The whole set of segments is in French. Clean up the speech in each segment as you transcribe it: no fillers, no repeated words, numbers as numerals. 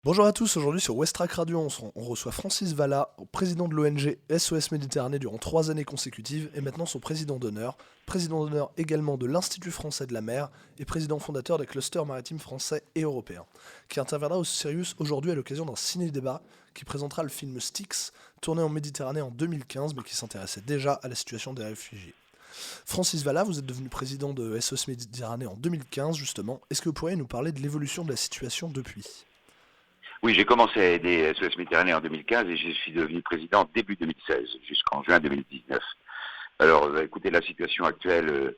Bonjour à tous, aujourd'hui sur Westrack Radio, on reçoit Francis Valla, président de l'ONG SOS Méditerranée durant 3 années consécutives et maintenant son président d'honneur également de l'Institut français de la mer et président fondateur des clusters maritimes français et européens, qui interviendra au Sirius aujourd'hui à l'occasion d'un ciné-débat qui présentera le film Styx, tourné en Méditerranée en 2015 mais qui s'intéressait déjà à la situation des réfugiés. Francis Valla, vous êtes devenu président de SOS Méditerranée en 2015 justement, est-ce que vous pourriez nous parler de l'évolution de la situation depuis ? Oui, j'ai commencé à aider SOS Méditerranée en 2015 et je suis devenu président début 2016, jusqu'en juin 2019. Alors, écoutez, la situation actuelle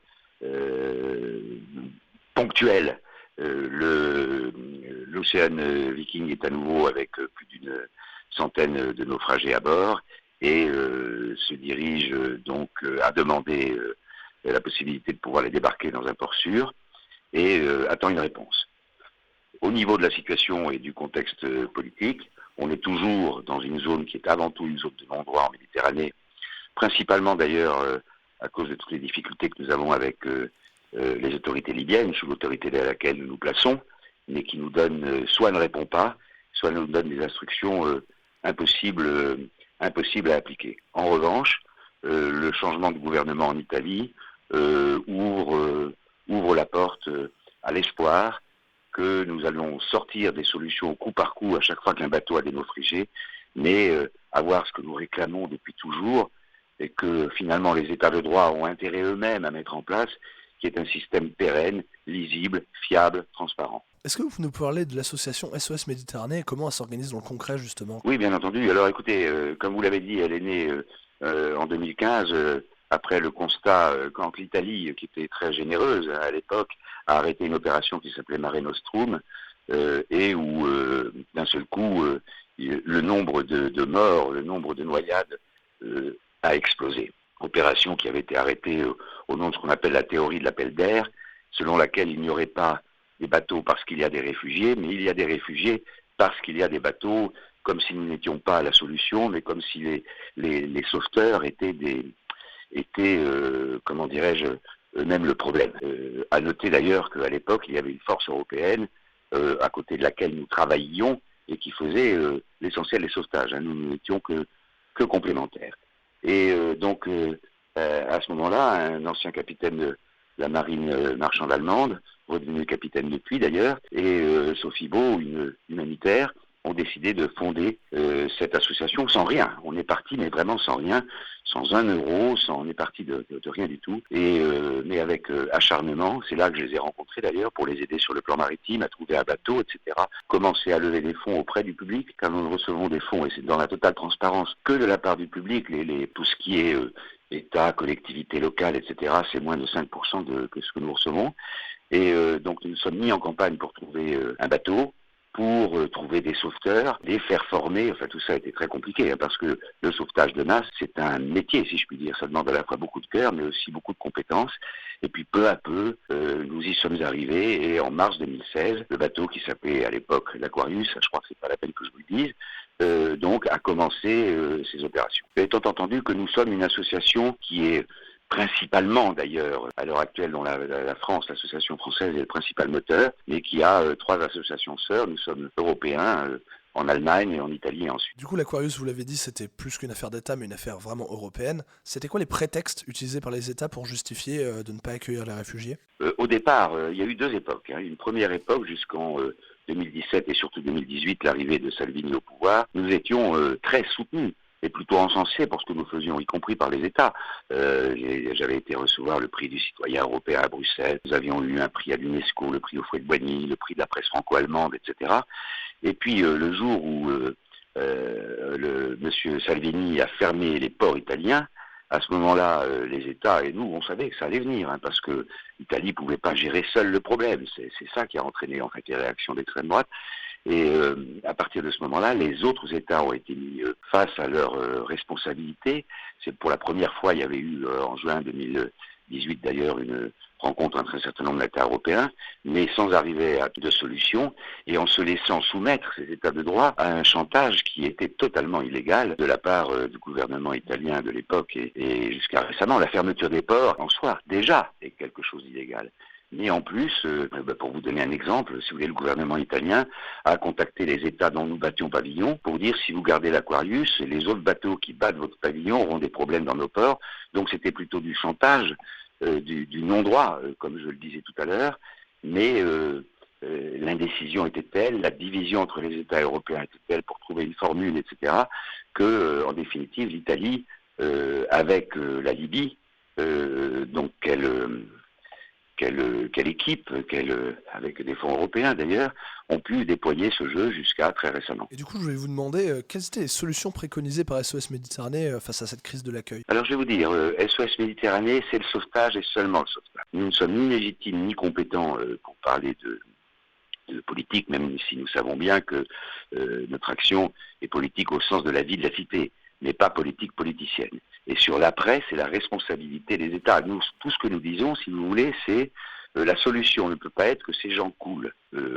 ponctuelle, l'Océan Viking est à nouveau avec plus d'une centaine de naufragés à bord et se dirige donc à demander la possibilité de pouvoir les débarquer dans un port sûr et attend une réponse. Au niveau de la situation et du contexte politique, on est toujours dans une zone qui est avant tout une zone de non-droit en Méditerranée, principalement d'ailleurs à cause de toutes les difficultés que nous avons avec les autorités libyennes, sous l'autorité de laquelle nous nous plaçons, mais qui nous donne, soit ne répond pas, soit nous donne des instructions impossibles à appliquer. En revanche, le changement de gouvernement en Italie ouvre la porte à l'espoir que nous allons sortir des solutions au coup par coup à chaque fois qu'un bateau a des naufragés, mais avoir ce que nous réclamons depuis toujours et que finalement les États de droit ont intérêt eux-mêmes à mettre en place, qui est un système pérenne, lisible, fiable, transparent. Est-ce que vous nous parlez de l'association SOS Méditerranée et comment elle s'organise dans le concret justement? Oui, bien entendu. Alors écoutez, comme vous l'avez dit, elle est née en 2015, après le constat quand l'Italie, qui était très généreuse à l'époque, a arrêté une opération qui s'appelait Mare Nostrum, et où d'un seul coup, le nombre de morts, le nombre de noyades a explosé. Opération qui avait été arrêtée au nom de ce qu'on appelle la théorie de l'appel d'air, selon laquelle il n'y aurait pas des bateaux parce qu'il y a des réfugiés, mais il y a des réfugiés parce qu'il y a des bateaux, comme si nous n'étions pas la solution, mais comme si les sauveteurs étaient comment dirais-je, eux-mêmes le problème. À noter d'ailleurs qu'à l'époque, il y avait une force européenne à côté de laquelle nous travaillions et qui faisait l'essentiel des sauvetages. Nous n'étions que complémentaires. Et donc, à ce moment-là, un ancien capitaine de la marine marchande allemande, redevenu capitaine depuis d'ailleurs, et Sophie Beau, une humanitaire, ont décidé de fonder cette association sans rien. On est parti, mais vraiment sans rien, sans un euro, on est parti de rien du tout, et mais avec acharnement. C'est là que je les ai rencontrés d'ailleurs pour les aider sur le plan maritime, à trouver un bateau, etc. Commencer à lever des fonds auprès du public. Quand nous recevons des fonds, et c'est dans la totale transparence, que de la part du public, tout ce qui est État, collectivité locale, etc., c'est moins de 5% que ce que nous recevons. Et donc nous ne sommes mis en campagne pour trouver un bateau, pour trouver des sauveteurs, les faire former. Enfin, tout ça a été très compliqué, parce que le sauvetage de masse, c'est un métier, si je puis dire. Ça demande à la fois beaucoup de cœur, mais aussi beaucoup de compétences. Et puis, peu à peu, nous y sommes arrivés. Et en mars 2016, le bateau qui s'appelait à l'époque l'Aquarius, je crois que c'est pas la peine que je vous le dise, donc a commencé ses opérations. Étant entendu que nous sommes une association qui est principalement d'ailleurs, à l'heure actuelle, dont la France, l'association française est le principal moteur, mais qui a 3 associations sœurs. Nous sommes européens en Allemagne et en Italie et en Suisse. Du coup, l'Aquarius, vous l'avez dit, c'était plus qu'une affaire d'État, mais une affaire vraiment européenne. C'était quoi les prétextes utilisés par les États pour justifier de ne pas accueillir les réfugiés? Au départ, il y a eu 2 époques. Une première époque jusqu'en 2017 et surtout 2018, l'arrivée de Salvini au pouvoir. Nous étions très soutenus et plutôt encensé pour ce que nous faisions, y compris par les États. J'avais été recevoir le prix du citoyen européen à Bruxelles. Nous avions eu un prix à l'UNESCO, le prix Houphouët-Boigny, le prix de la presse franco-allemande, etc. Et puis le jour où le monsieur Salvini a fermé les ports italiens, à ce moment-là, les États et nous, on savait que ça allait venir, parce que l'Italie ne pouvait pas gérer seule le problème. C'est ça qui a entraîné en fait les réactions d'extrême droite. Et à partir de ce moment-là, les autres États ont été mis face à leurs responsabilités. C'est pour la première fois, il y avait eu en juin 2018 d'ailleurs une rencontre entre un certain nombre d'États européens, mais sans arriver à de solution et en se laissant soumettre ces États de droit à un chantage qui était totalement illégal de la part du gouvernement italien de l'époque et jusqu'à récemment. La fermeture des ports en soi déjà est quelque chose d'illégal. Mais en plus, pour vous donner un exemple, si vous voulez, le gouvernement italien a contacté les États dont nous battions pavillon pour dire si vous gardez l'Aquarius, les autres bateaux qui battent votre pavillon auront des problèmes dans nos ports. Donc c'était plutôt du chantage, du non-droit, comme je le disais tout à l'heure. Mais l'indécision était telle, la division entre les États européens était telle pour trouver une formule, etc., que, en définitive, l'Italie, avec la Libye, donc quelle équipe, avec des fonds européens d'ailleurs, ont pu déployer ce jeu jusqu'à très récemment. Et du coup, je voulais vous demander quelles étaient les solutions préconisées par SOS Méditerranée face à cette crise de l'accueil. Alors je vais vous dire, SOS Méditerranée, c'est le sauvetage et seulement le sauvetage. Nous ne sommes ni légitimes ni compétents pour parler de politique, même si nous savons bien que notre action est politique au sens de la vie de la cité, mais pas politique politicienne. Et sur l'après, c'est la responsabilité des États. Nous, tout ce que nous disons, si vous voulez, c'est la solution ne peut pas être que ces gens coulent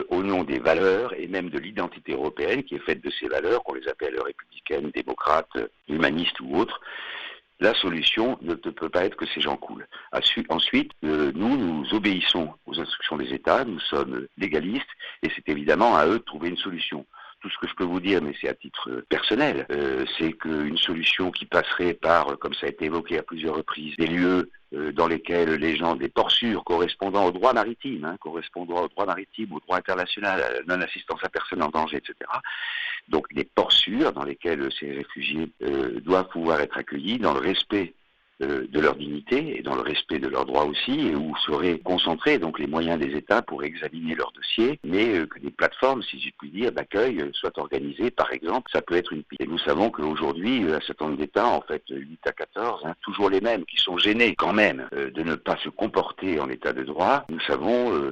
au nom des valeurs et même de l'identité européenne qui est faite de ces valeurs, qu'on les appelle républicaines, démocrates, humanistes ou autres. La solution ne peut pas être que ces gens coulent. Ensuite, nous obéissons aux instructions des États, nous sommes légalistes, et c'est évidemment à eux de trouver une solution. Tout ce que je peux vous dire, mais c'est à titre personnel, c'est qu'une solution qui passerait par, comme ça a été évoqué à plusieurs reprises, des lieux dans lesquels les gens, des ports sûrs correspondant au droit maritime, au droit international, à la non-assistance à personne en danger, etc. Donc des ports sûrs dans lesquels ces réfugiés doivent pouvoir être accueillis dans le respect de leur dignité et dans le respect de leurs droits aussi, et où seraient concentrés donc les moyens des États pour examiner leurs dossiers, mais que des plateformes, si je puis dire, d'accueil soient organisées, par exemple, ça peut être une piste. Et nous savons qu'aujourd'hui, un certain nombre d'États, en fait 8 à 14, toujours les mêmes, qui sont gênés quand même de ne pas se comporter en état de droit, nous savons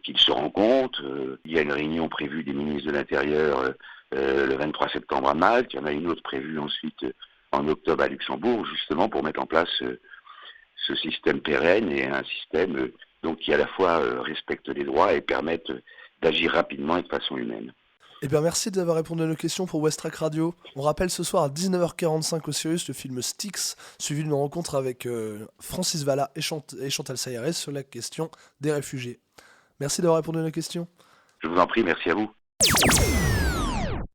qu'ils se rencontrent, il y a une réunion prévue des ministres de l'Intérieur le 23 septembre à Malte, il y en a une autre prévue ensuite en octobre à Luxembourg, justement pour mettre en place ce système pérenne et un système donc qui à la fois respecte les droits et permette d'agir rapidement et de façon humaine. Eh bien, merci d'avoir répondu à nos questions pour Westrack Radio. On rappelle ce soir à 19h45 au Sirius le film Styx, suivi d'une rencontre avec Francis Vallat et Chantal Sayeret sur la question des réfugiés. Merci d'avoir répondu à nos questions. Je vous en prie, merci à vous.